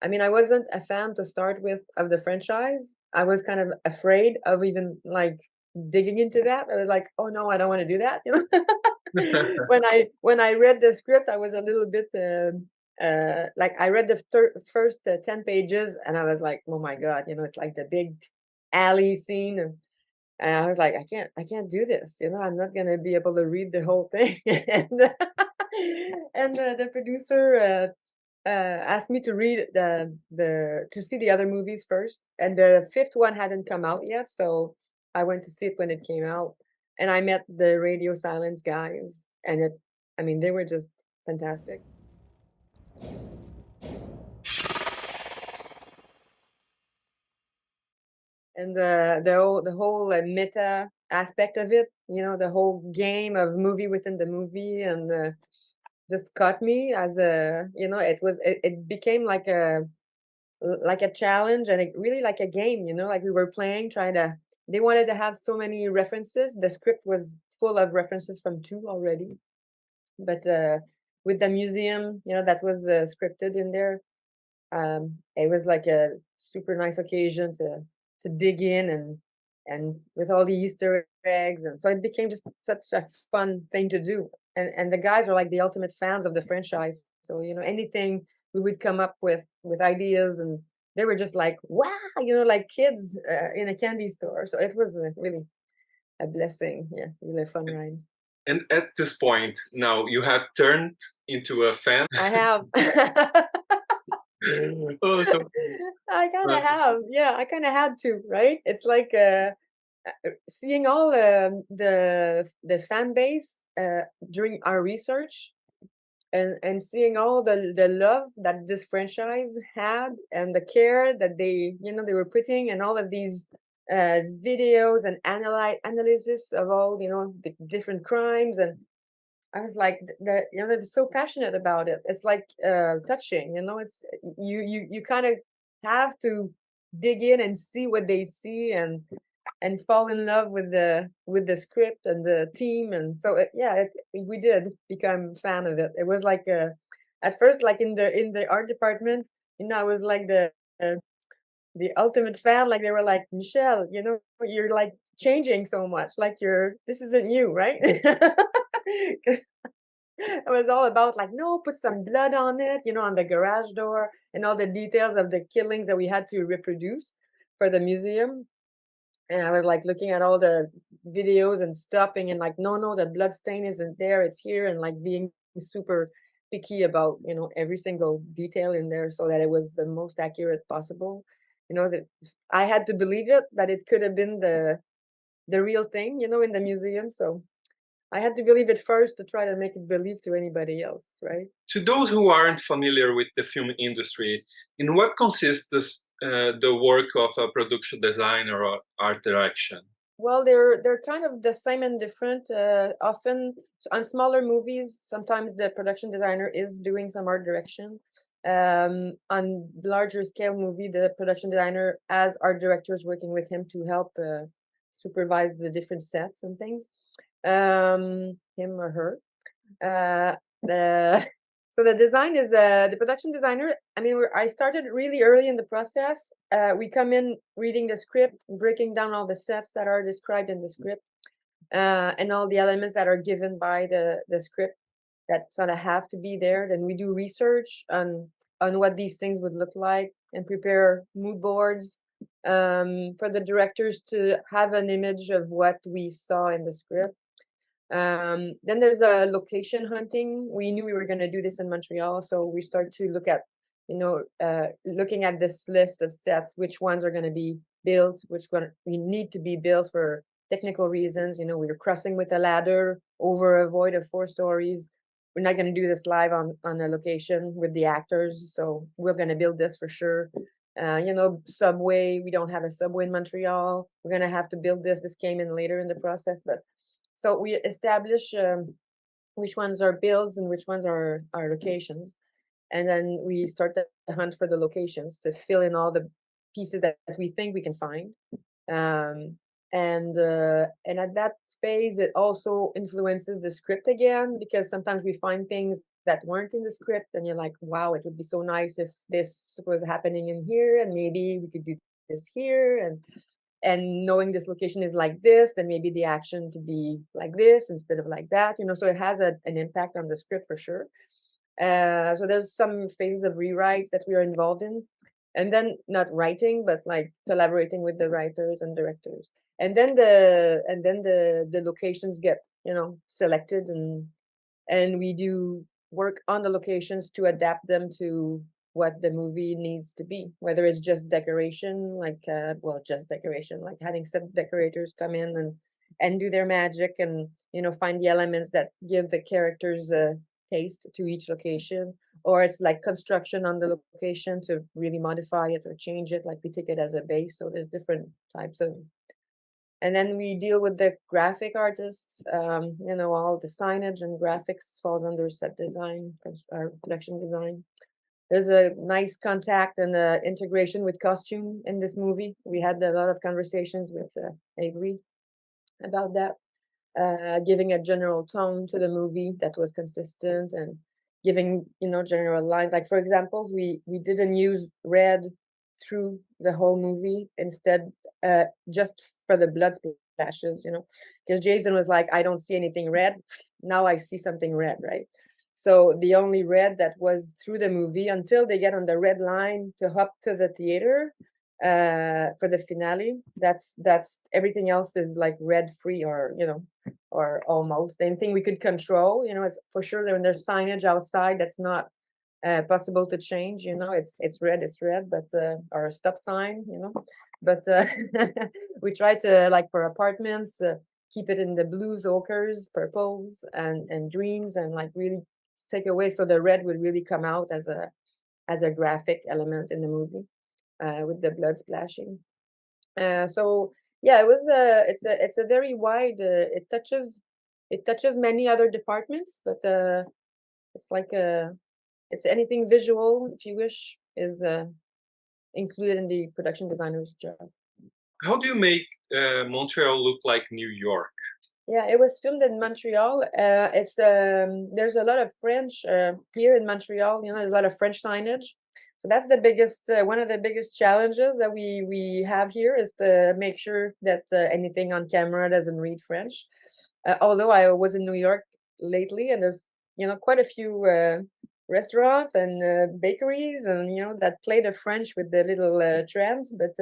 I mean, I wasn't a fan to start with of the franchise. I was kind of afraid of even like digging into that. I was like, oh no, I don't want to do that. You know, when I read the script, I was a little bit like I read the first 10 pages, and I was like, oh my god, you know, it's like the big alley scene, and I was like, I can't do this. You know, I'm not gonna be able to read the whole thing. And the producer asked me to read the to see the other movies first, and the fifth one hadn't come out yet, so I went to see it when it came out, and I met the Radio Silence guys, and I mean, they were just fantastic. And the whole meta aspect of it, you know, the whole game of movie within the movie, and just caught me as a, you know, it became like a challenge, and really like a game, you know, like we were playing, trying to. They wanted to have so many references. The script was full of references from two already, but with the museum, you know, that was scripted in there. It was like a super nice occasion to dig in, and with all the Easter eggs, and so it became just such a fun thing to do. And the guys are like the ultimate fans of the franchise. So, you know, anything we would come up with ideas, and they were just like, wow, you know, like kids in a candy store. So it was really a blessing. Yeah, really a fun ride. And at this point, now you have turned into a fan. I have. Oh, so I kind uh, of have. Yeah, I kind of had to, right? It's like seeing all the fan base during our research, and seeing all the love that this franchise had, and the care that they, you know, they were putting, and all of these videos and analysis of all, you know, the different crimes. And I was like, you know, they're so passionate about it. It's like touching, you know. It's you kind of have to dig in and see what they see, and fall in love with the script and the team. And so yeah, we did become fan of it. It was like at first, like in the art department, you know, I was like uh, the ultimate fan. Like they were like, Michelle, you know, you're like changing so much. Like this isn't you, right? It was all about like, no, put some blood on it, you know, on the garage door, and all the details of the killings that we had to reproduce for the museum. And I was like looking at all the videos and stopping, and like, no, no, the blood stain isn't there, it's here, and like being super picky about, you know, every single detail in there, so that it was the most accurate possible. You know, that I had to believe it, that it could have been the real thing, you know, in the museum. So I had to believe it first to try to make it believe to anybody else, right? to those who aren't familiar with the film industry, in what consists the work of a production designer or art direction? Well, they're kind of the same and different. Often on smaller movies, sometimes the production designer is doing some art direction. On larger scale movie, the production designer has art directors working with him to help supervise the different sets and things. Him or her. The So the design is the production designer. I mean, I started really early in the process. We come in reading the script, breaking down all the sets that are described in the script, and all the elements that are given by the script that sort of have to be there. Then we do research on what these things would look like, and prepare mood boards for the directors to have an image of what we saw in the script. Then there's a location hunting. We knew we were going to do this in Montreal, so we start to look at, you know, looking at this list of sets, which ones are going to be built, which one we need to be built for technical reasons. You know, we were crossing with a ladder over a void of 4 stories. We're not going to do this live on a location with the actors, so we're going to build this for sure. You know, subway. We don't have a subway in Montreal. We're going to have to build this. This came in later in the process, but so we establish which ones are builds and which ones are locations, and then we start the hunt for the locations to fill in all the pieces that we think we can find. And at that phase, it also influences the script again, because sometimes we find things that weren't in the script, and you're like, wow, it would be so nice if this was happening in here, and maybe we could do this here, and knowing this location is like this, then maybe the action could be like this instead of like that, so it has an impact on the script for sure. So there's some phases of rewrites that we are involved in, and then not writing, but like collaborating with the writers and directors. And then the locations get, selected, and we do work on the locations to adapt them to what the movie needs to be, whether it's just decoration, like just decoration, like having set decorators come in and do their magic, and find the elements that give the characters a taste to each location, or it's like construction on the location to really modify it or change it, like we take it as a base. So there's different types of, and then we deal with the graphic artists. All the signage and graphics falls under set design or production design. There's a nice contact and integration with costume in this movie. We had a lot of conversations with Avery about that, giving a general tone to the movie that was consistent, and giving general lines. Like, for example, we didn't use red through the whole movie, instead just for the blood splashes, because Jason was like, I don't see anything red. Now I see something red, right? So the only red that was through the movie until they get on the red line to hop to the theater for the finale, that's everything else is like red free, or almost anything we could control. It's for sure when there's signage outside that's not possible to change, it's red, but or a stop sign, but we try to, like for apartments, keep it in the blues, ochres, purples, and greens, and like really take away, so the red would really come out as a graphic element in the movie, with the blood splashing. So yeah, it's a very wide, it touches many other departments, but it's like it's anything visual, if you wish, is included in the production designer's job. How do you make Montreal look like New York? Yeah, it was filmed in Montreal. It's there's a lot of French here in Montreal. There's a lot of French signage. So that's the biggest, one of the biggest challenges that we have here, is to make sure that anything on camera doesn't read French. Although I was in New York lately, and there's quite a few restaurants and bakeries, and that play the French with the little trend. But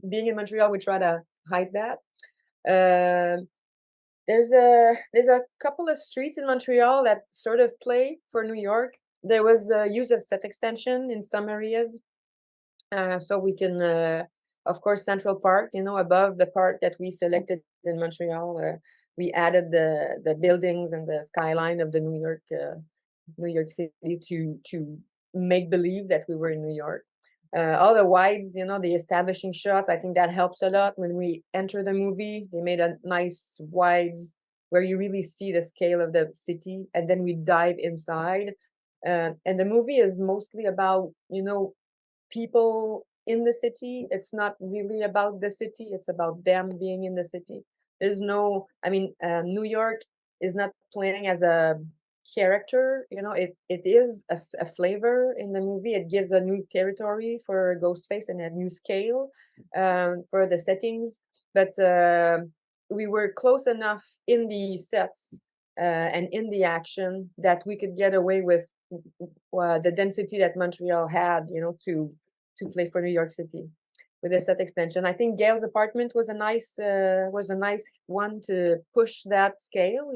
being in Montreal, we try to hide that. There's a couple of streets in Montreal that sort of play for New York. There was use of set extension in some areas, so we can, of course, Central Park. Above the park that we selected in Montreal, we added the buildings and the skyline of the New York City to make believe that we were in New York. All the wides, the establishing shots, I think that helps a lot. When we enter the movie, they made a nice wides where you really see the scale of the city, and then we dive inside. And the movie is mostly about, people in the city. It's not really about the city, it's about them being in the city. There's no, New York is not playing as a character, it is a flavor in the movie. It gives a new territory for Ghostface and a new scale for the settings. But we were close enough in the sets and in the action that we could get away with the density that Montreal had, to play for New York City with the set extension. I think Gail's apartment was a nice one to push that scale,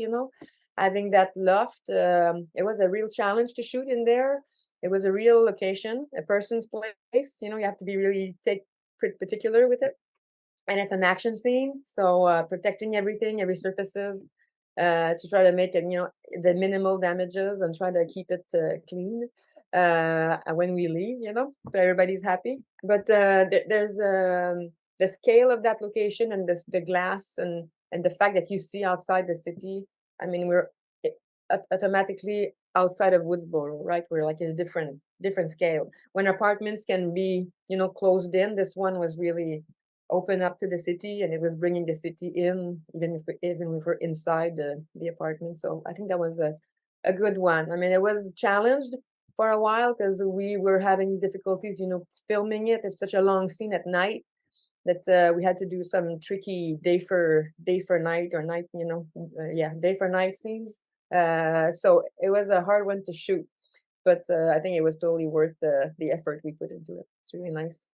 having that loft. It was a real challenge to shoot in there. It was a real location, a person's place. You have to be really particular with it. And it's an action scene, so protecting everything, every surfaces, to try to make it, the minimal damages, and try to keep it clean when we leave, so everybody's happy. But there's the scale of that location, and the glass, and the fact that you see outside the city. We're automatically outside of Woodsboro, right? We're like in a different scale. When apartments can be, closed in, this one was really open up to the city, and it was bringing the city in, even if we're inside the apartment. So I think that was a a good one. I mean, it was challenged for a while because we were having difficulties, filming it. It's such a long scene at night that we had to do some tricky day for night or night, day for night scenes. So it was a hard one to shoot, but I think it was totally worth the effort we put into it. It's really nice.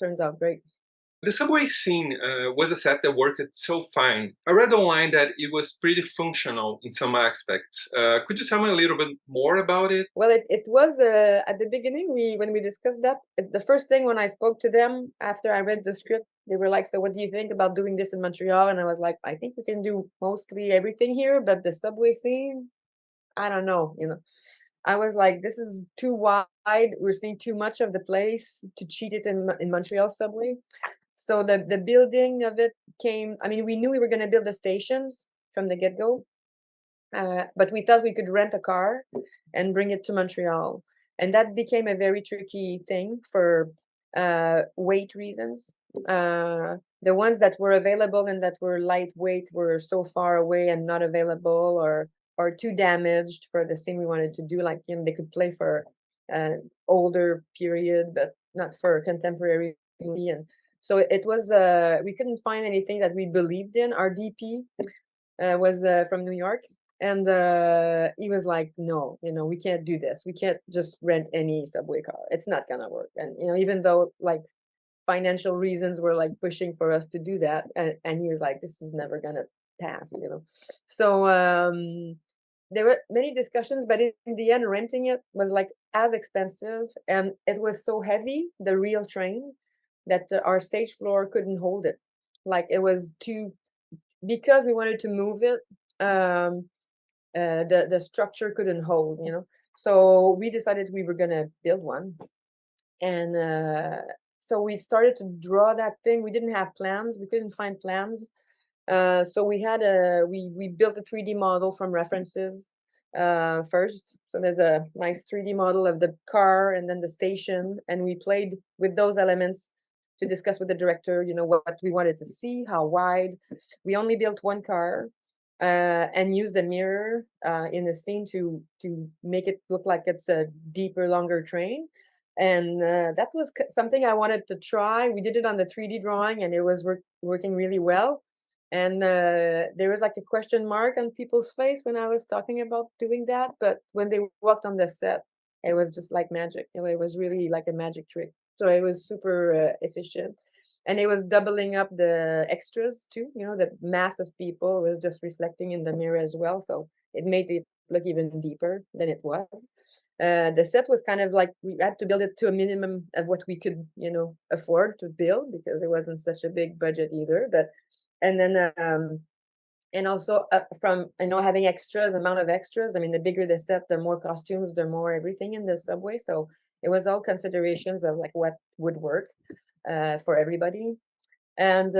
Turns out great. The subway scene was a set that worked so fine. I read online that it was pretty functional in some aspects. Could you tell me a little bit more about it? Well, it was at the beginning when we discussed that. The first thing when I spoke to them after I read the script, they were like, "So what do you think about doing this in Montreal?" And I was like, "I think we can do mostly everything here, but the subway scene, I don't know." I was like, "This is too wide. We're seeing too much of the place to cheat it in Montreal subway." So the building of it came. I mean, we knew we were going to build the stations from the get-go, but we thought we could rent a car and bring it to Montreal. And that became a very tricky thing for weight reasons. The ones that were available and that were lightweight were so far away and not available, or too damaged for the scene we wanted to do. Like, they could play for older period, but not for a contemporary movie. And so it was, we couldn't find anything that we believed in. Our DP was from New York. And he was like, "No, we can't do this. We can't just rent any subway car. It's not gonna work." And even though like financial reasons were like pushing for us to do that, and he was like, "This is never gonna pass." So there were many discussions, but in the end, renting it was like as expensive, and it was so heavy, the real train, that our stage floor couldn't hold it. Like it was too, because we wanted to move it. The structure couldn't hold, so we decided we were gonna build one. And so we started to draw that thing. We didn't have plans, we couldn't find plans, so we built a 3D model from references first. So there's a nice 3D model of the car and then the station, and we played with those elements to discuss with the director, what we wanted to see, how wide. We only built one car, and used a mirror in the scene to make it look like it's a deeper, longer train. And that was something I wanted to try. We did it on the 3D drawing, and it was working really well. And there was like a question mark on people's face when I was talking about doing that. But when they walked on the set, it was just like magic. It was really like a magic trick. So it was super efficient. And it was doubling up the extras too. The mass of people was just reflecting in the mirror as well. So it made it look even deeper than it was. The set was kind of like, we had to build it to a minimum of what we could, afford to build, because it wasn't such a big budget either. But and then and also from having extras, amount of extras. I mean, the bigger the set, the more costumes, the more everything in the subway. So it was all considerations of like what would work for everybody. And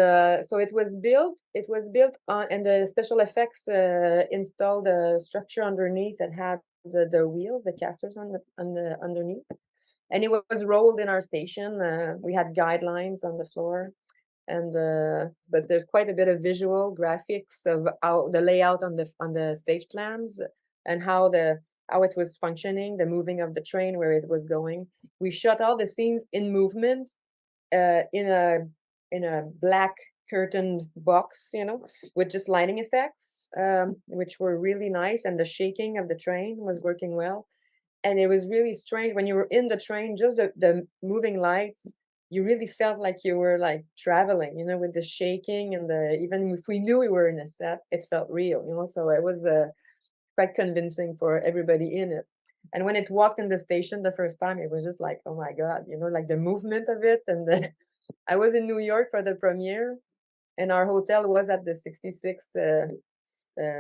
so it was built on, and the special effects installed a structure underneath that had the wheels, the casters on the underneath, and it was rolled in our station. We had guidelines on the floor, and but there's quite a bit of visual graphics of how the layout on the stage plans, and how it was functioning, the moving of the train, where it was going. We shot all the scenes in movement in a black curtained box, with just lighting effects, which were really nice, and the shaking of the train was working well. And it was really strange when you were in the train, just the moving lights, you really felt like you were like traveling, with the shaking, and even if we knew we were in a set, it felt real, so it was quite convincing for everybody in it. And when it walked in the station the first time, it was just like, oh my God, like the movement of it. And I was in New York for the premiere, and our hotel was at the 66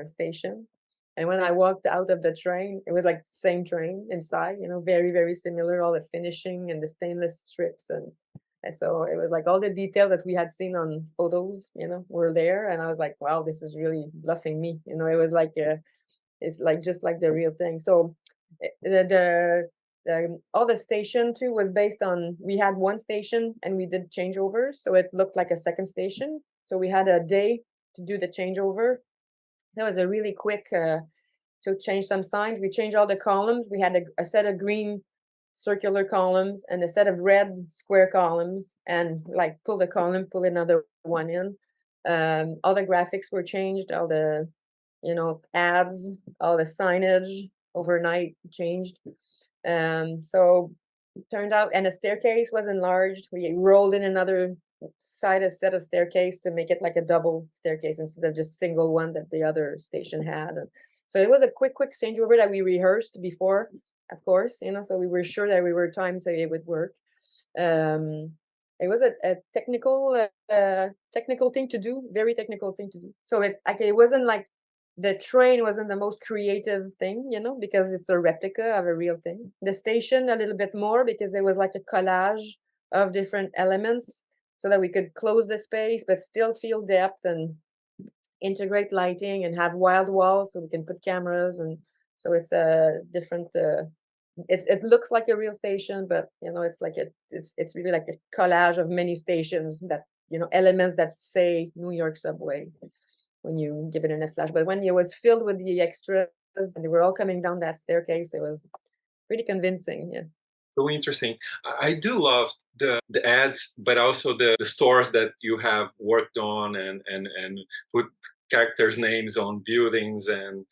station. And when I walked out of the train, it was like the same train inside, very, very similar, all the finishing and the stainless strips. And so it was like all the details that we had seen on photos, were there. And I was like, wow, this is really bluffing me. It was like, it's like just like the real thing. So all the station too was based on, we had one station and we did changeovers, so it looked like a second station. So we had a day to do the changeover. So it was a really quick to change some signs. We changed all the columns. We had a set of green circular columns and a set of red square columns, and like pull the column, pull another one in. All the graphics were changed, all the ads, all the signage overnight changed. So turned out, and the staircase was enlarged. We rolled in another set of staircase to make it like a double staircase instead of just single one that the other station had. And so it was a quick changeover that we rehearsed before, of course, so we were sure that we were timed so it would work. It was a technical thing to do, very technical thing to do. So it wasn't like the train wasn't the most creative thing, because it's a replica of a real thing. The station a little bit more, because it was like a collage of different elements so that we could close the space but still feel depth and integrate lighting and have wild walls so we can put cameras. And so it's a different it looks like a real station, but it's like it's really like a collage of many stations that elements that say New York subway when you give it in a flash. But when it was filled with the extras and they were all coming down that staircase, it was pretty convincing. Yeah. So interesting. I do love the ads, but also the stores that you have worked on and put characters' names on buildings and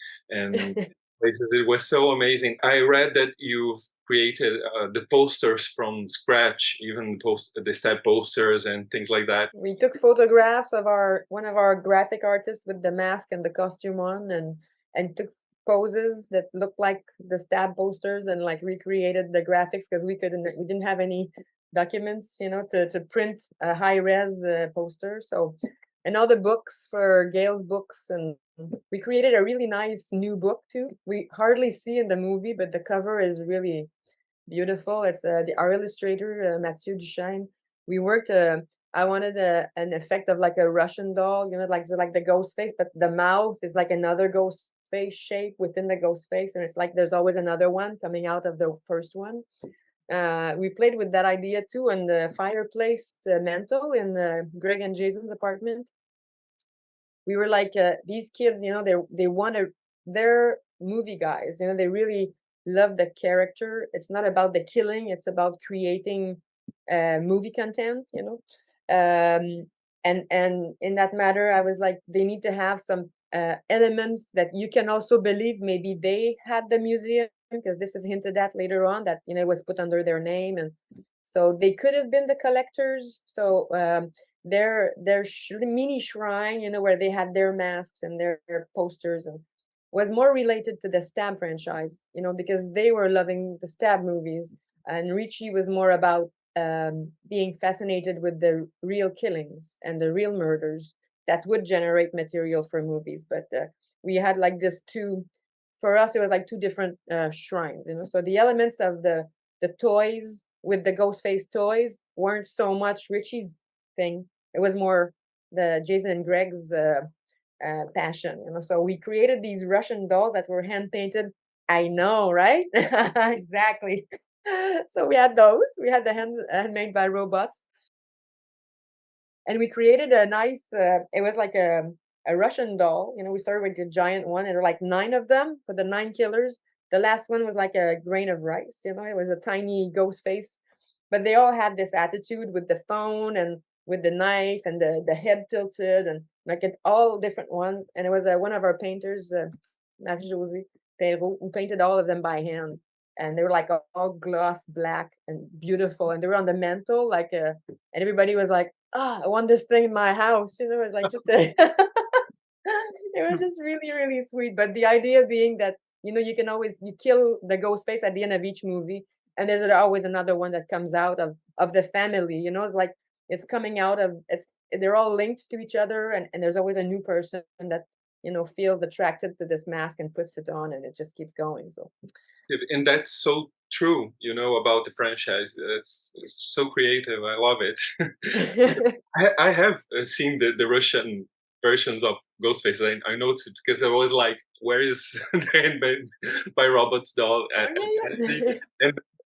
places. It was so amazing. I read that you've created the posters from scratch, even the step posters and things like that. We took photographs of one of our graphic artists with the mask and the costume on, and took poses that looked like the stab posters, and like recreated the graphics because we didn't have any documents, to print a high res poster. So, and all the books for Gail's books, and we created a really nice new book too. We hardly see in the movie, but the cover is really beautiful. It's our illustrator, 𝗖𝗛𝗣𝗧𝗘𝗥𝗦. We worked. I wanted an effect of like a Russian doll, like the ghost face, but the mouth is like another ghost face shape within the ghost face, and it's like there's always another one coming out of the first one. We played with that idea too on the fireplace mantle in Greg and Jason's apartment. We were like, these kids, they want to, they're movie guys, they really love the character. It's not about the killing, it's about creating movie content, and in that matter, I was like, they need to have some elements that you can also believe maybe they had the museum, because this is hinted at later on that it was put under their name, and so they could have been the collectors. So their mini shrine, where they had their masks and their posters, and was more related to the Stab franchise, because they were loving the Stab movies, and Ricci was more about being fascinated with the real killings and the real murders that would generate material for movies. But we had like this two, for us, it was like two different shrines, so the elements of the toys with the ghost face toys weren't so much Ricci's thing. It was more the Jason and Greg's passion, so we created these Russian dolls that were hand painted. I know, right? Exactly. So we had those. We had the handmade by robots, and we created a nice. It was like a Russian doll. We started with a giant one, and there were like 9 of them for the 9 killers. The last one was like a grain of rice. It was a tiny ghost face, but they all had this attitude with the phone and with the knife and the head tilted, and like all different ones. And it was one of our painters, Marie-Josée Perrault, who painted all of them by hand. And they were like all gloss black and beautiful, and they were on the mantle, and everybody was like, "Ah, I want this thing in my house." It was like just a it was just really, really sweet. But the idea being that you can always kill the ghost face at the end of each movie, and there's always another one that comes out of the family. It's like it's coming out of they're all linked to each other, and there's always a new person that feels attracted to this mask and puts it on, and it just keeps going. So. And that's so true, about the franchise. It's so creative. I love it. I have seen the Russian versions of Ghostface. I noticed it because I was like, where is the handmade by robots doll?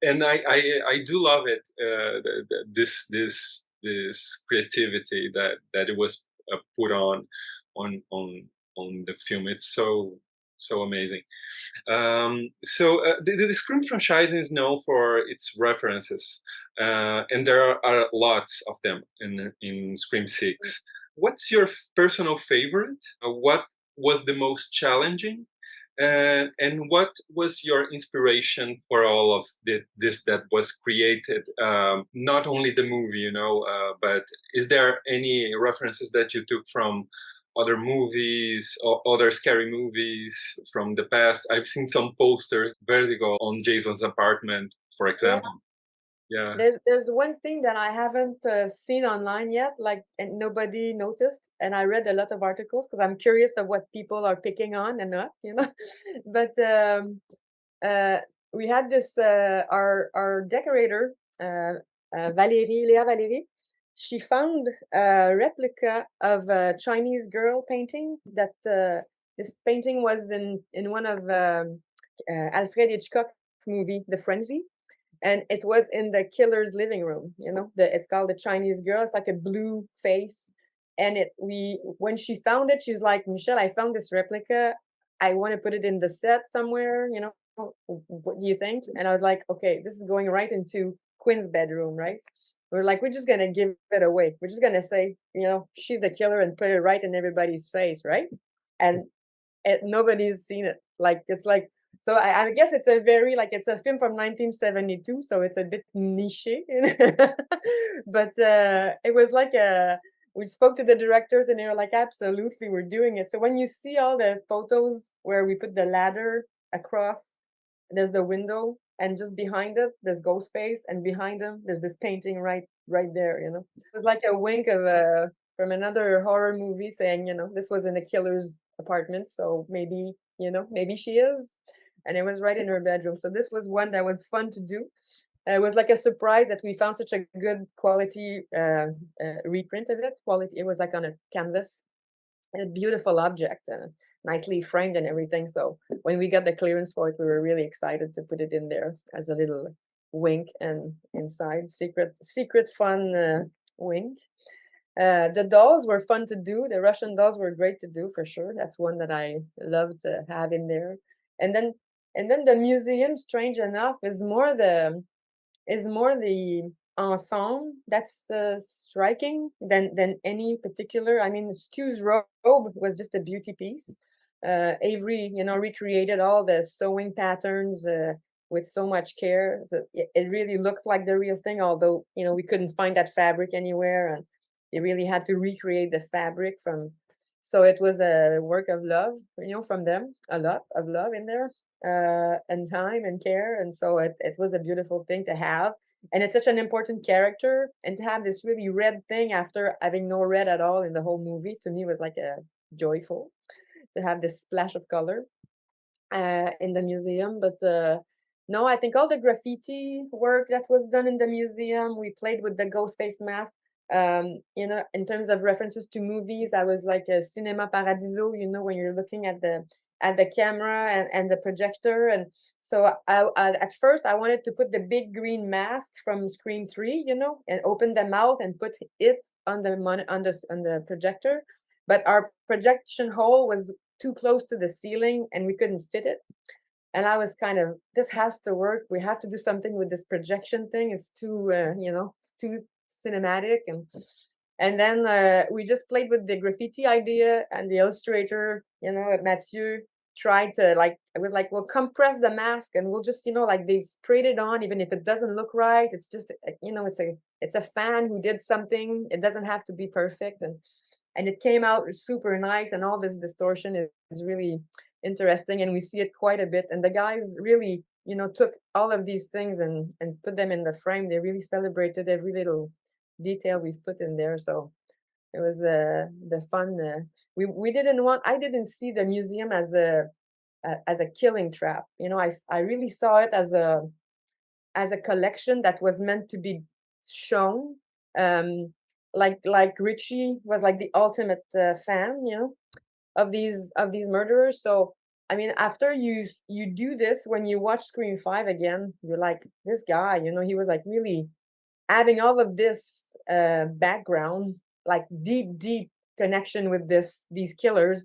And I do love it. This creativity that it was put on the film. It's so so amazing. The Scream franchise is known for its references, and there are lots of them in Scream Six. What's your personal favorite? What was the most challenging? And what was your inspiration for all of this that was created? Not only the movie, but is there any references that you took from other movies or other scary movies from the past? I've seen some posters, Vertigo on Jason's apartment, for Yeah. example. Yeah. There's one thing that I haven't seen online yet, like, and nobody noticed, and I read a lot of articles because I'm curious of what people are picking on and not. But uh, we had this our decorator, Léa Valérie. She found a replica of a Chinese girl painting that this painting was in one of Alfred Hitchcock's movie, The Frenzy, and it was in the killer's living room. It's called The Chinese Girl. It's like a blue face, and when she found it, she's like, Michelle, I found this replica. I want to put it in the set somewhere. What do you think? And I was like, okay, this is going right into Quinn's bedroom, right? We're just gonna give it away. We're just gonna say, she's the killer and put it right in everybody's face, right? And nobody's seen it. Like, it's like, so I guess it's a very, like, it's a film from 1972, so it's a bit niche. But it was like we spoke to the directors and they were like, absolutely, we're doing it. So when you see all the photos where we put the ladder across, there's the window, and just behind it there's Ghostface, and behind him there's this painting right there. It was like a wink of from another horror movie saying, this was in the killer's apartment, so maybe she is. And it was right in her bedroom. So this was one that was fun to do. It was like a surprise that we found such a good quality reprint of it. Quality. It was like on a canvas, a beautiful object, nicely framed and everything. So when we got the clearance for it, we were really excited to put it in there as a little wink, and inside secret fun wink. The dolls were fun to do. The Russian dolls were great to do for sure. That's one that I love to have in there. And then the museum, strange enough, is more the ensemble that's striking than any particular. I mean, Stu's robe was just a beauty piece. Avery, recreated all the sewing patterns with so much care. So it really looks like the real thing, although, we couldn't find that fabric anywhere, and they really had to recreate the fabric from. So it was a work of love, from them, a lot of love in there, and time and care. And so it was a beautiful thing to have. And it's such an important character, and to have this really red thing after having no red at all in the whole movie, to me was like a joyful to have this splash of color in the museum. But no, I think all the graffiti work that was done in the museum, we played with the Ghostface mask. In terms of references to movies, I was like a Cinema Paradiso, when you're looking at the camera and the projector. And so at first I wanted to put the big green mask from Scream 3, and open the mouth and put it on the projector. But our projection hole was too close to the ceiling and we couldn't fit it. And I was kind of, this has to work. We have to do something with this projection thing. It's too, it's too cinematic. And then we just played with the graffiti idea, and the illustrator, Mathieu, tried to, like, it was like, well, compress the mask and we'll just, like, they sprayed it on, even if it doesn't look right. It's just, it's a fan who did something. It doesn't have to be perfect. And it came out super nice, and all this distortion is really interesting, and we see it quite a bit. And the guys really, took all of these things and put them in the frame. They really celebrated every little detail we've put in there. So it was the fun. I didn't see the museum as a killing trap. I really saw it as a collection that was meant to be shown. Like Richie was like the ultimate fan, of these murderers. So I mean, after you do this, when you watch Scream 5 again, you're like, this guy, he was like really having all of this background, like deep connection with these killers,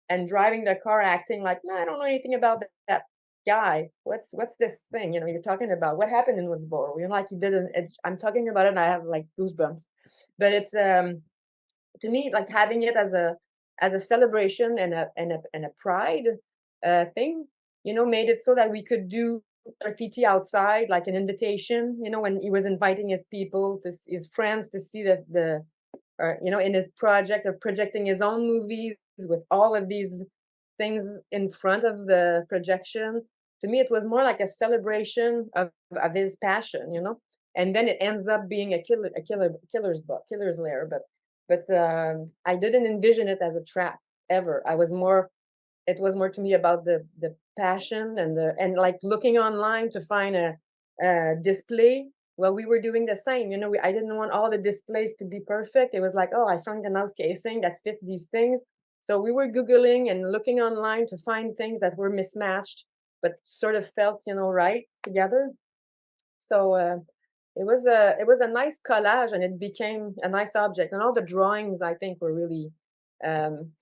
and driving the car acting like, "No, I don't know anything about that guy. What's this thing, you're talking about? What happened in Woodsboro?" Like, he didn't I'm talking about it and I have like goosebumps. But it's to me, like, having it as a celebration and a pride thing, made it so that we could do graffiti outside, like an invitation, when he was inviting his people, his friends, to see the or in his project, or projecting his own movies with all of these things in front of the projection. To me, it was more like a celebration of his passion, and then it ends up being killer's lair. But I didn't envision it as a trap ever. It was more to me about the passion and like looking online to find a display. Well, we were doing the same, I didn't want all the displays to be perfect. It was like, oh, I found a mouse casing that fits these things. So we were Googling and looking online to find things that were mismatched, but sort of felt, right together. So it was a nice collage, and it became a nice object. And all the drawings, I think, were really um,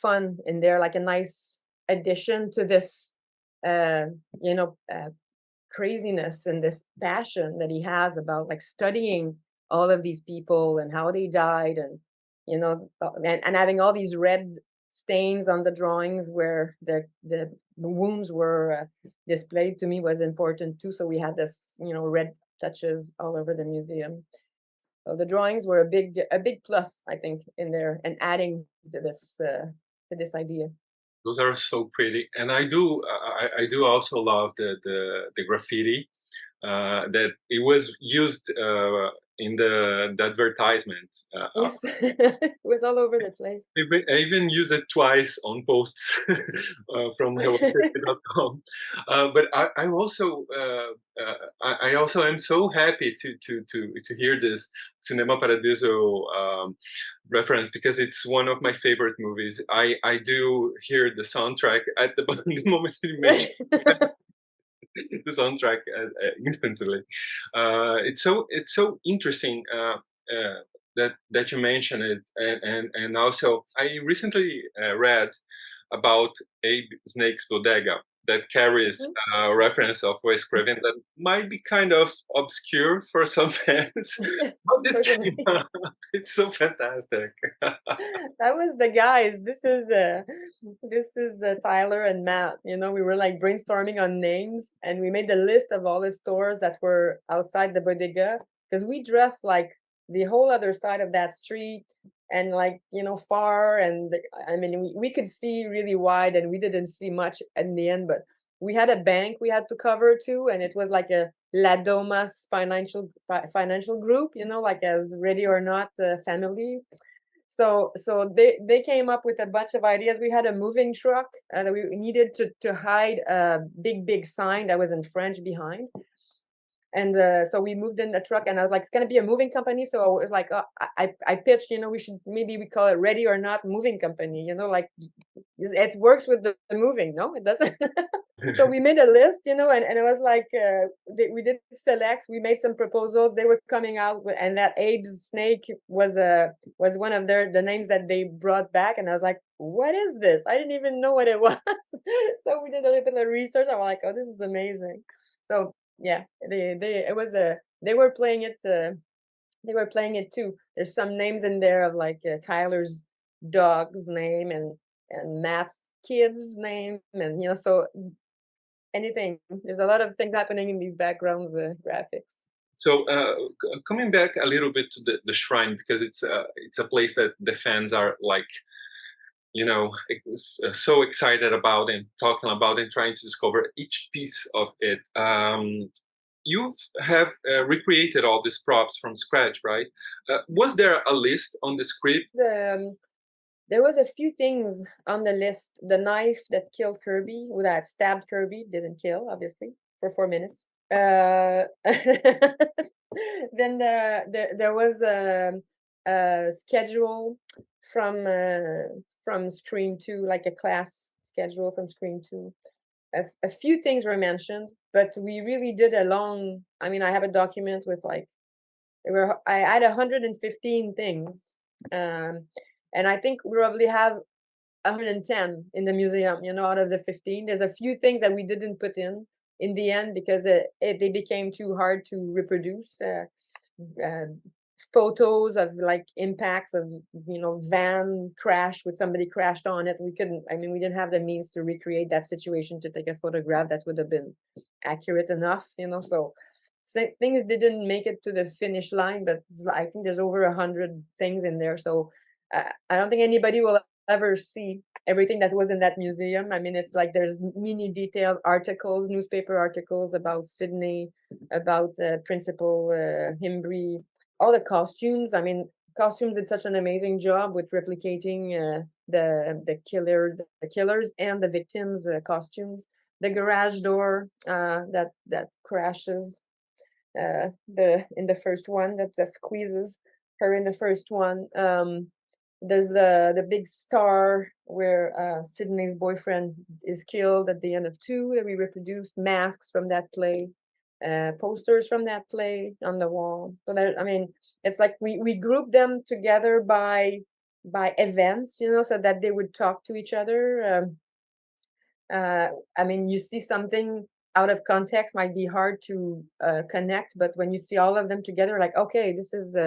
fun in there, like a nice addition to this, uh, you know, uh, craziness and this passion that he has about like studying all of these people and how they died, and and having all these red stains on the drawings where the wounds were displayed, to me, was important too. So we had this, red touches all over the museum. So the drawings were a big plus, I think, in there, and adding to this idea. Those are so pretty, and I do also love the graffiti that it was used in the advertisement. Yes, it was all over the place. I even used it twice on posts from hellocity.com. But I also I also am so happy to hear this Cinema Paradiso reference, because it's one of my favorite movies. I do hear the soundtrack at the moment you mention the soundtrack instantly. It's so interesting that you mentioned it, and also I recently read about Abe Snake's Bodega that carries Mhm. a reference of Wes Craven that might be kind of obscure for some fans. How this came Certainly. out, it's so fantastic. That was the guys. This is Tyler and Matt. We were like brainstorming on names, and we made the list of all the stores that were outside the bodega, because we dressed like the whole other side of that street, and like, far, and I mean, we could see really wide, and we didn't see much in the end. But we had a bank we had to cover too, and it was like a La Domas financial group, like as Ready or Not family. So they came up with a bunch of ideas. We had a moving truck that we needed to hide a big sign that was in French behind. And so we moved in the truck, and I was like, it's gonna be a moving company. So I was like, I pitched, we call it Ready or Not Moving Company. Like, it works with the moving. No, it doesn't. So we made a list, and it was like, we did selects. We made some proposals. They were coming out with, and that Abe's Snake was one of the names that they brought back. And I was like, what is this? I didn't even know what it was. So we did a little bit of research. I'm like, oh, this is amazing. So yeah, they were playing it. They were playing it too. There's some names in there of like Tyler's dog's name, and Matt's kid's name, and so anything. There's a lot of things happening in these backgrounds graphics. So coming back a little bit to the shrine, because it's a place that the fans are like, so excited about and talking about and trying to discover each piece of it. You have recreated all these props from scratch, right? Was there a list on the script? There was a few things on the list. The knife that killed Kirby, or that stabbed Kirby, didn't kill, obviously, for 4 minutes. Then there was a schedule from Scream 2, like a class schedule from Scream 2. A few things were mentioned, but we really did a long. I mean, I have a document with like I had 115 things, and I think we probably have 110 in the museum, out of the 15. There's a few things that we didn't put in the end because they became too hard to reproduce. Uh, Photos of like impacts of van crash with somebody crashed on it. We couldn't. I mean, we didn't have the means to recreate that situation to take a photograph that would have been accurate enough. So things didn't make it to the finish line, but I think there's over 100 things in there. So I don't think anybody will ever see everything that was in that museum. I mean, it's like there's mini details, articles, newspaper articles about Sydney, about Principal Himbry, all the costumes. I mean, costumes did such an amazing job with replicating the killers and the victims' costumes. The garage door that crashes in the first one, that squeezes her in the first one. There's the big star where Sydney's boyfriend is killed at the end of 2 that we reproduced, masks from that play, posters from that play on the wall. So I mean, it's like we group them together by events, so that they would talk to each other. I mean, you see something out of context might be hard to connect, but when you see all of them together, like, okay, this is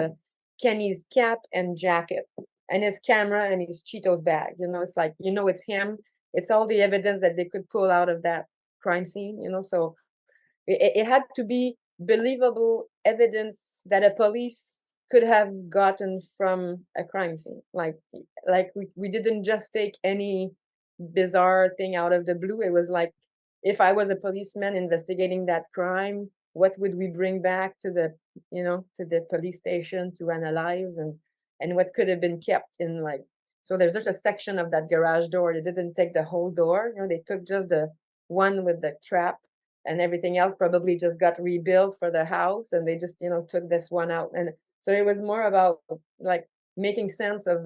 Kenny's cap and jacket, and his camera and his Cheetos bag. It's like, it's him. It's all the evidence that they could pull out of that crime scene. So it had to be believable evidence that a police could have gotten from a crime scene. Like we didn't just take any bizarre thing out of the blue. It was like, if I was a policeman investigating that crime, what would we bring back to the police station to analyze, and what could have been kept in, like, so there's just a section of that garage door. They didn't take the whole door. They took just the one with the trap, and everything else probably just got rebuilt for the house, and they just took this one out. And so it was more about like making sense of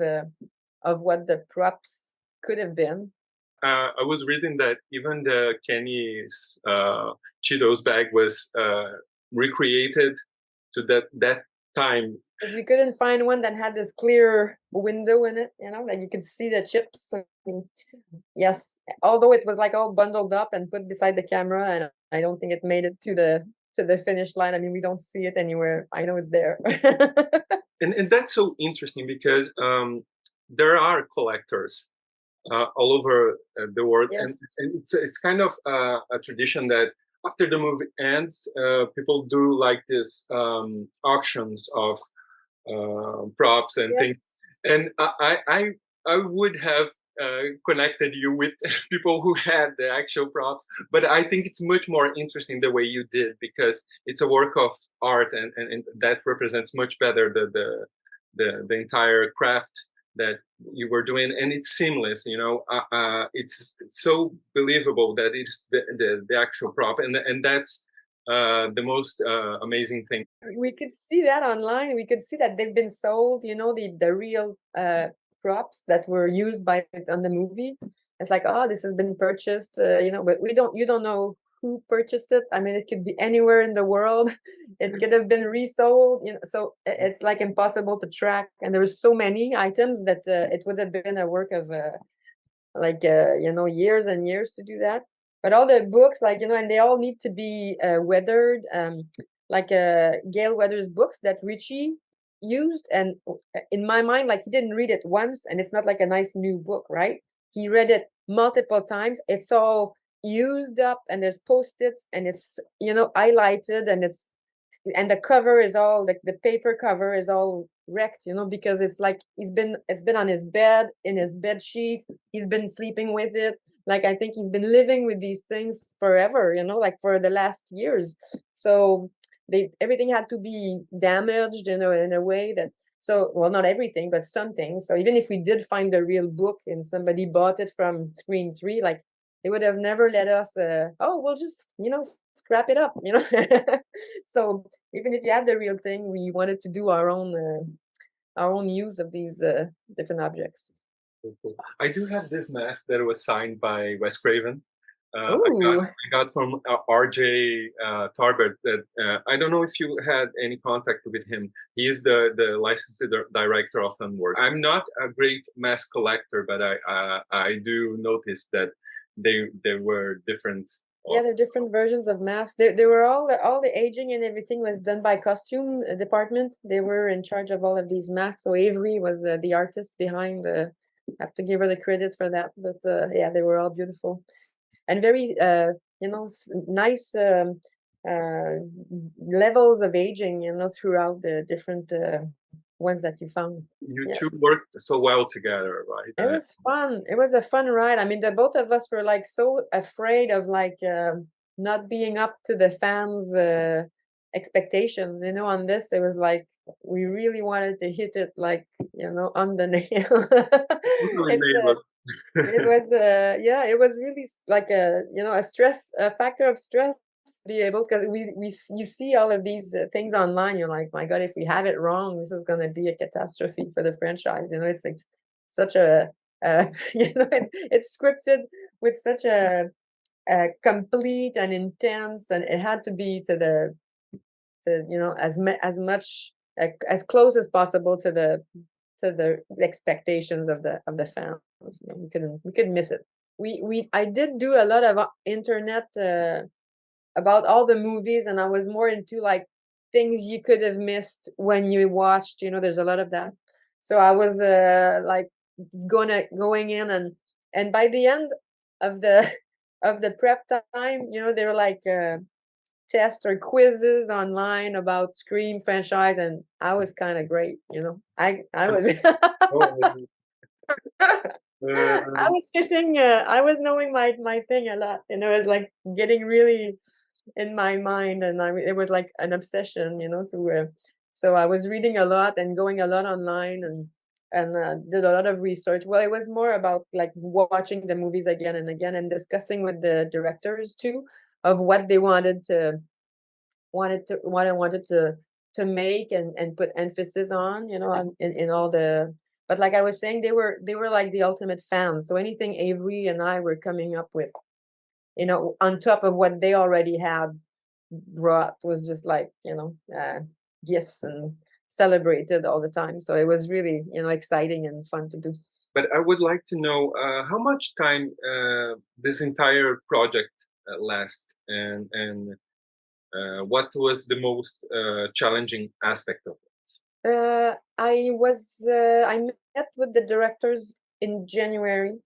what the props could have been. I was reading that even the Kenny's Cheetos bag was recreated to that time. Because we couldn't find one that had this clear window in it, that you could see the chips. Yes, although it was like all bundled up and put beside the camera, and I don't think it made it to the finish line. I mean, we don't see it anywhere. I know it's there. and that's so interesting because there are collectors all over the world. Yes. And it's kind of a tradition that after the movie ends, people do like this auctions of props and Yes. things. And I would have connected you with people who had the actual props, but I think it's much more interesting the way you did, because it's a work of art, and that represents much better the entire craft that you were doing, and it's seamless. It's so believable that it's the actual prop, and that's the most amazing thing. We could see that online. We could see that they've been sold, the real props that were used on the movie. It's like, oh, this has been purchased, but you don't know who purchased it. I mean, it could be anywhere in the world. It could have been resold, so it's like impossible to track. And there were so many items that it would have been a work of years and years to do that. But all the books, and they all need to be weathered, like Gail Weathers' books that Richie used. And in my mind, like, he didn't read it once, and it's not like a nice new book, right? He read it multiple times. It's all used up, and there's post-its, and it's highlighted, and the cover is all, like, the paper cover is all wrecked, because it's like it's been on his bed, in his bed sheets. He's been sleeping with it. Like, I think he's been living with these things forever, like for the last years. So everything had to be damaged, in a way that, so, well, not everything, but some things. So even if we did find the real book and somebody bought it from Screen 3, like, they would have never let us, we'll just, scrap it up, So even if you had the real thing, we wanted to do our own use of these different objects. I do have this mask that was signed by Wes Craven. Ooh. I got from 𝗖𝗛𝗦𝗧𝗘𝗥𝗦 that I don't know if you had any contact with him. He is the licensed director of Unwork. I'm not a great mask collector, but I do notice that they were different. Yeah, there are different versions of masks. They were all the aging and everything was done by costume department. They were in charge of all of these masks. So Avery was the artist behind. I have to give her the credit for that. But yeah, they were all beautiful and very nice levels of aging. Throughout the different ones that you found. You Yeah. two worked so well together, right? It was fun. It was a fun ride. I mean, the both of us were like so afraid of like not being up to the fans' expectations. On this, it was like we really wanted to hit it like on the nail. Totally It's nailed it it. was yeah, it was really like a factor of stress to be able, because you see all of these things online. You're like, my God, if we have it wrong, this is going to be a catastrophe for the franchise. It's like such a it's scripted with such a complete and intense, and it had to be as much as close as possible to the expectations of the fans. We couldn't miss it. I did do a lot of internet about all the movies, and I was more into like things you could have missed when you watched. There's a lot of that. So I was like going in, and by the end of the of the prep time, they were like tests or quizzes online about Scream franchise, and I was kind of great. I was Oh, I was getting I was knowing my thing a lot. It was like getting really in my mind, and it was like an obsession. To so I was reading a lot and going a lot online, and did a lot of research. Well, it was more about like watching the movies again and again, and discussing with the directors too of what they what I wanted to make and put emphasis on, in all the. But like I was saying, they were like the ultimate fans. So anything Avery and I were coming up with, on top of what they already had brought, was just like gifts and celebrated all the time. So it was really exciting and fun to do. But I would like to know how much time this entire project lasts, and what was the most challenging aspect of it? I met with the directors in January,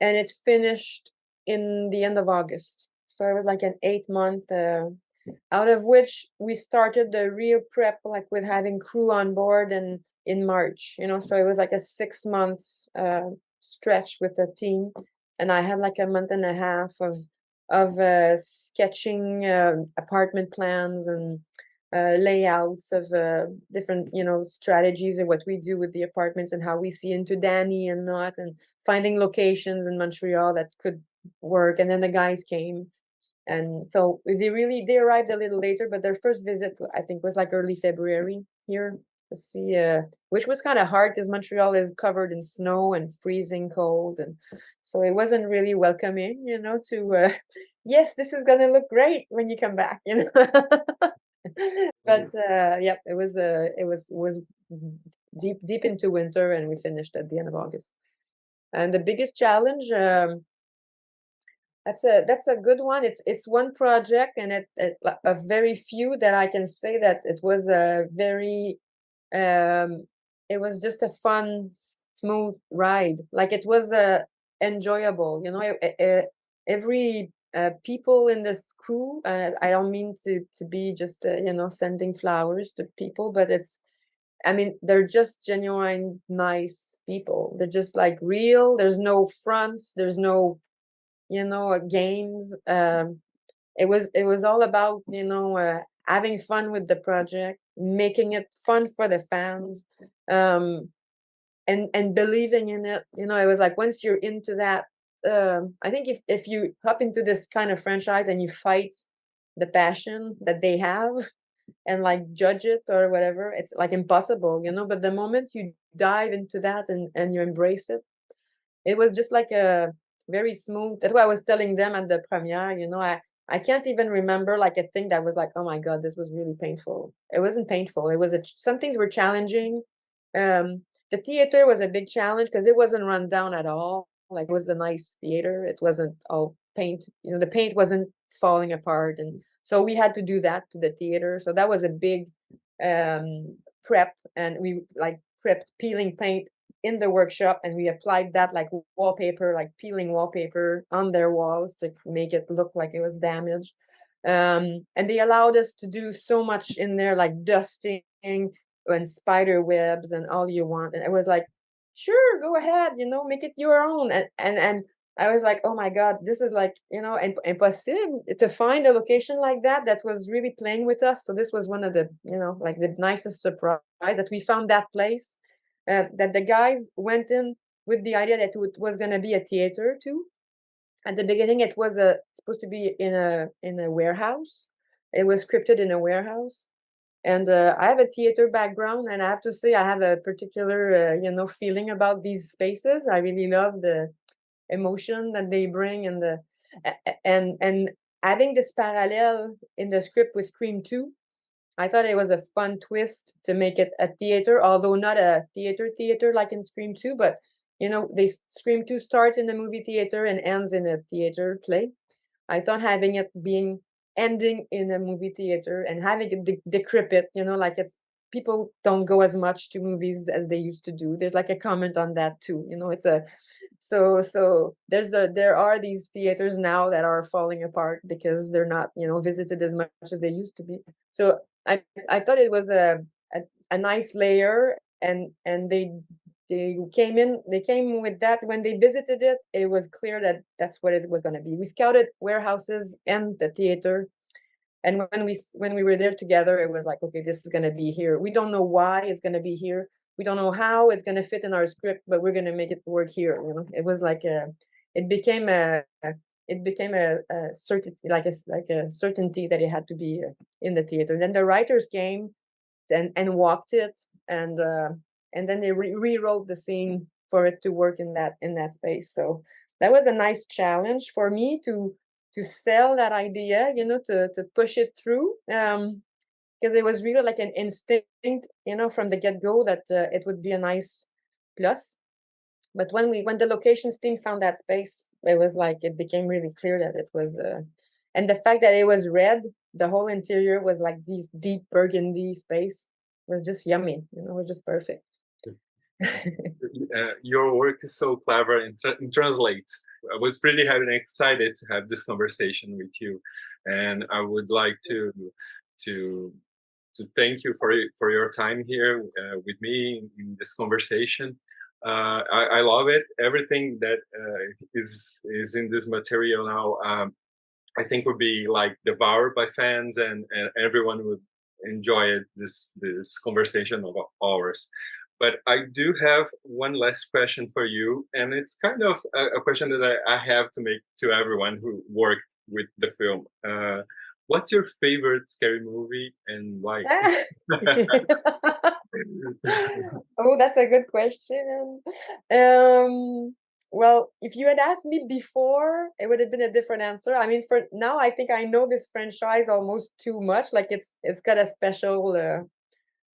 and it finished in the end of August. So it was like an 8 month, out of which we started the real prep, like with having crew on board, and in March. So it was like a 6 months stretch with the team, and I had like a month and a half of sketching apartment plans and layouts of different strategies and what we do with the apartments and how we see into Danny and not, and finding locations in Montreal that could work. And then the guys came, and so they arrived a little later, but their first visit, I think, was like early February here to see, which was kind of hard because Montreal is covered in snow and freezing cold, and so it wasn't really welcoming, to yes, this is gonna look great when you come back. But yeah, it was deep into winter, and we finished at the end of August. And the biggest challenge, that's a good one. It's one project, and a very few that I can say that it was a very it was just a fun, smooth ride. Like it was enjoyable. Every people in this crew, and I don't mean to be just sending flowers to people, but I mean, they're just genuine, nice people. They're just like real. There's no fronts. There's no games. It was all about having fun with the project, making it fun for the fans, and believing in it. It was like, once you're into that, I think if you hop into this kind of franchise and you fight the passion that they have and like judge it or whatever, it's like impossible. But the moment you dive into that and you embrace it, it was just like very smooth. That's why I was telling them at the premiere, I can't even remember like a thing that was like, oh my God, this was really painful. It wasn't painful. It was some things were challenging. The theater was a big challenge because it wasn't run down at all. Like, it was a nice theater. It wasn't all paint. The paint wasn't falling apart, and so we had to do that to the theater. So that was a big prep, and we like prepped peeling paint in the workshop, and we applied that like wallpaper, like peeling wallpaper on their walls to make it look like it was damaged. And they allowed us to do so much in there, like dusting and spider webs and all you want. And it was like, sure, go ahead, make it your own. And I was like, oh my God, this is like, impossible to find a location like that was really playing with us. So this was one of the, like the nicest surprise that we found that place, that the guys went in with the idea that it was going to be a theater too. At the beginning, it was supposed to be in a warehouse. It was scripted in a warehouse. And I have a theater background, and I have to say I have a particular, feeling about these spaces. I really love the emotion that they bring, and having this parallel in the script with Scream 2, I thought it was a fun twist to make it a theater, although not a theater like in Scream 2, but Scream 2 starts in the movie theater and ends in a theater play. I thought having it being ending in a movie theater and having it decrepit, like people don't go as much to movies as they used to do. There's like a comment on that too. It's so there are these theaters now that are falling apart because they're not, visited as much as they used to be. So I thought it was a nice layer, and they came with that. When they visited it, it was clear that that's what it was going to be. We scouted warehouses and the theater, and when we were there together, it was like, okay, this is going to be here. We don't know why it's going to be here. We don't know how it's going to fit in our script, but we're going to make it work here. It was like it became a certain, like a certainty that it had to be in the theater. And then the writers came and walked it, and then they rewrote the scene for it to work in that space. So that was a nice challenge for me to sell that idea, to push it through, because it was really like an instinct, from the get-go, that it would be a nice plus. But when the locations team found that space, it was like it became really clear that it was and the fact that it was red, the whole interior was like this deep burgundy space, was just yummy, it was just perfect. Your work is so clever and translates. I was really excited to have this conversation with you, and I would like to thank you for your time here with me in this conversation. I love it. Everything that is in this material now, I think would be like devoured by fans, and everyone would enjoy it, this conversation of ours. But I do have one last question for you, and it's kind of a question that I have to make to everyone who worked with the film. What's your favorite scary movie, and why? Oh, that's a good question. Well, if you had asked me before, it would have been a different answer. I mean, for now, I think I know this franchise almost too much. Like, it's got a special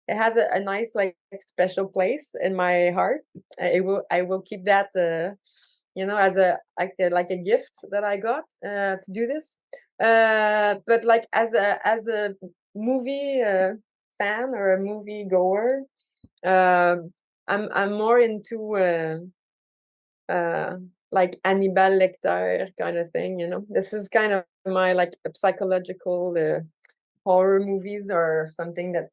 it has a nice, like, special place in my heart. I will keep that as like a gift that I got to do this. But like as a movie fan or a movie goer, I'm more into like 𝗛𝗛𝗓𝗧𝗘𝗥𝗦 kind of thing. This is kind of my like psychological horror movies, or something that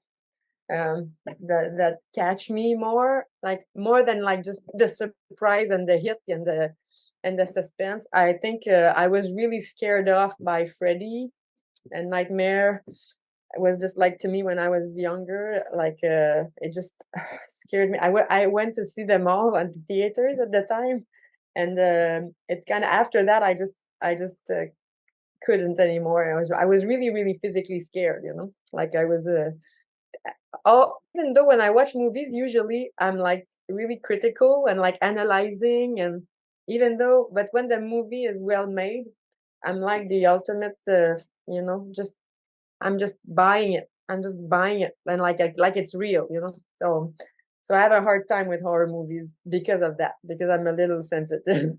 that catch me more than like just the surprise and the hit and the suspense. I think I was really scared off by Freddy and Nightmare. It was just like, to me, when I was younger, like it just scared me. I went to see them all at the theaters at the time, and it's kind of after that I just couldn't anymore. I was really, really physically scared, like I was even though when I watch movies, usually I'm like really critical and like analyzing, and even though, but when the movie is well made, I'm like the ultimate, just I'm just buying it. I'm just buying it, and like it's real, So I have a hard time with horror movies because of that, because I'm a little sensitive.